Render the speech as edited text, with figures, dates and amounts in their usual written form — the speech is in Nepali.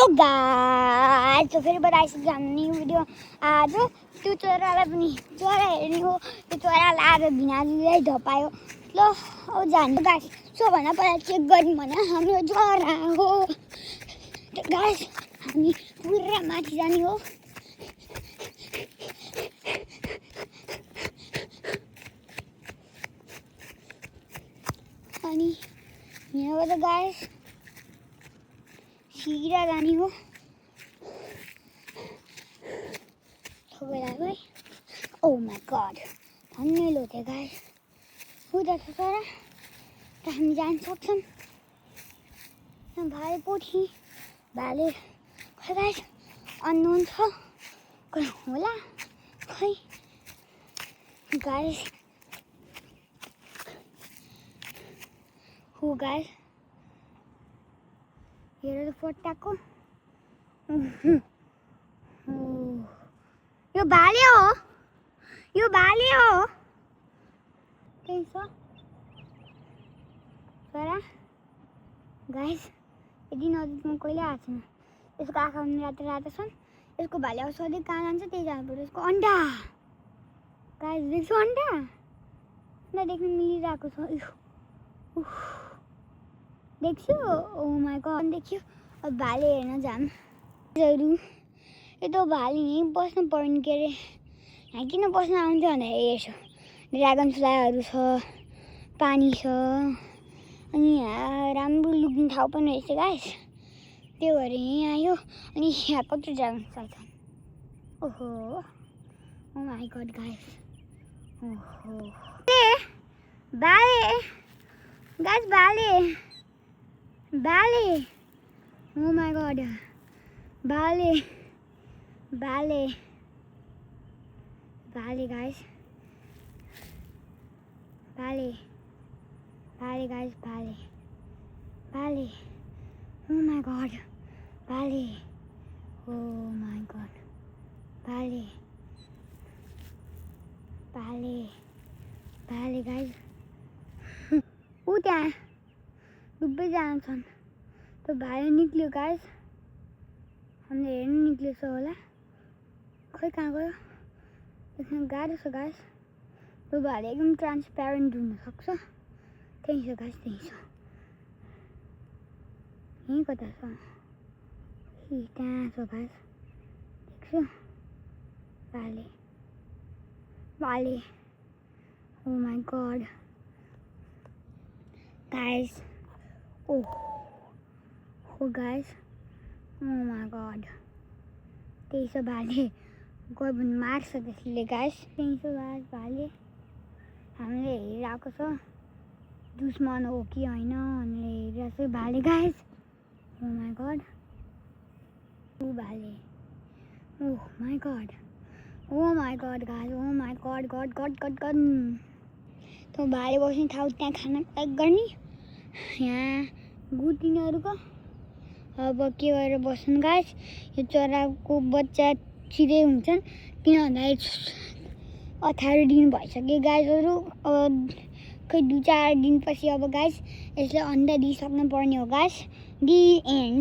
हेलो गाइस, तो फिर बताइए हमने वीडियो आज त्यो चरालाई पनि चरा हेर्ने हो। त्यो चरालाई आज भिनाजुले धपायो ल अब जानु गाइस। सबभन्दा पहिला चेक गर्नु भने हाम्रो चरा हो गाइस। हामी पुरा माथि जाने हो। अनि यहाँबाट गाइस सीधा जाने हो। भाई ओ माय गॉड हमने लोटे गाइस उधर छ चरा त हामी जान सक्छौं। भाइ पोथी भाले खै गाइस अननोन छ कहाँ होला खै गाइस। हो गाइस हेर त फोटाको यो भाले हो, यो भाले हो। त्यही छ चरा गाइस। यदि नजिकमा कहिले आएको छैन। यसको आँखा पनि रातो रातो छन्। यसको भाले अब सधैँ कहाँ जान्छ त्यही जानु पर्यो। यसको अन्डा गाइस देख्छु अन्डा अन्डा देख्न मिलिरहेको छ। देख्छु ओ माय गॉड देखियो। अब भाले हेर्न जाम। यो त भाले यहीँ बस्नु पर्ने के अरे। यहाँ किन बस्न आउँथ्यो भन्दाखेरि यसो ड्रागन फ्लाईहरू छ, पानी छ, अनि यहाँ राम्रो लुक्ने ठाउँ पनि रहेछ गाइस। त्यो भएर यहीँ आयो। अनि यहाँ कत्रो ड्रागन फ्लाई छ। ओहो ओ माई गॉड गाइस। ओहो भाले गाइस भाले भाले ओ माई गॉड भाले भाले भाले गाइस भाले भाले गाइस भाले भाले ओ माय गॉड भाले ओ माय गॉड भाले भाले भाले गाइस ऊ त्यहाँ डुब्दै जान्छन्। त्यो भाले निक्ल्यो गाइस। हामीले हेर्नु निक्लेछ होला खै कहाँ गयो देख्न गाह्रो छ गाइस। त्यो भाले एकदम ट्रान्सप्यारेन्ट हुनसक्छ। त्यही छ गाइस त्यही छ। यहीँ कता छ त्यहाँ छ गाइस देख्छु भाले भाले oh my god guys. Oh guys oh my god त्यही छ भाले। गयो भने मार्छ त्यसले गाइस। त्यही छ गाइस भाले। हामीले हेरिरहेको छ दुश्मन हो कि होइन हामीले हेरिरहेको छ भाले guys. Oh my god oh भाले oh my god oh my god guys oh my god god god god god. त्यो भाले बस्ने ठाउँ त्यहाँ खाना प्याक गर्ने यहाँ गुतिनीहरूको अब के गरेर बस्नु गाइस। यो चराको बच्चा छिटै हुन्छन् किन भन्दाखेरि 18 दिन भइसक्यो गाइसहरू। अब खै 2-4 दिनपछि अब गाइस यसले अन्डा दिइसक्नु पर्ने हो गाइस। The end.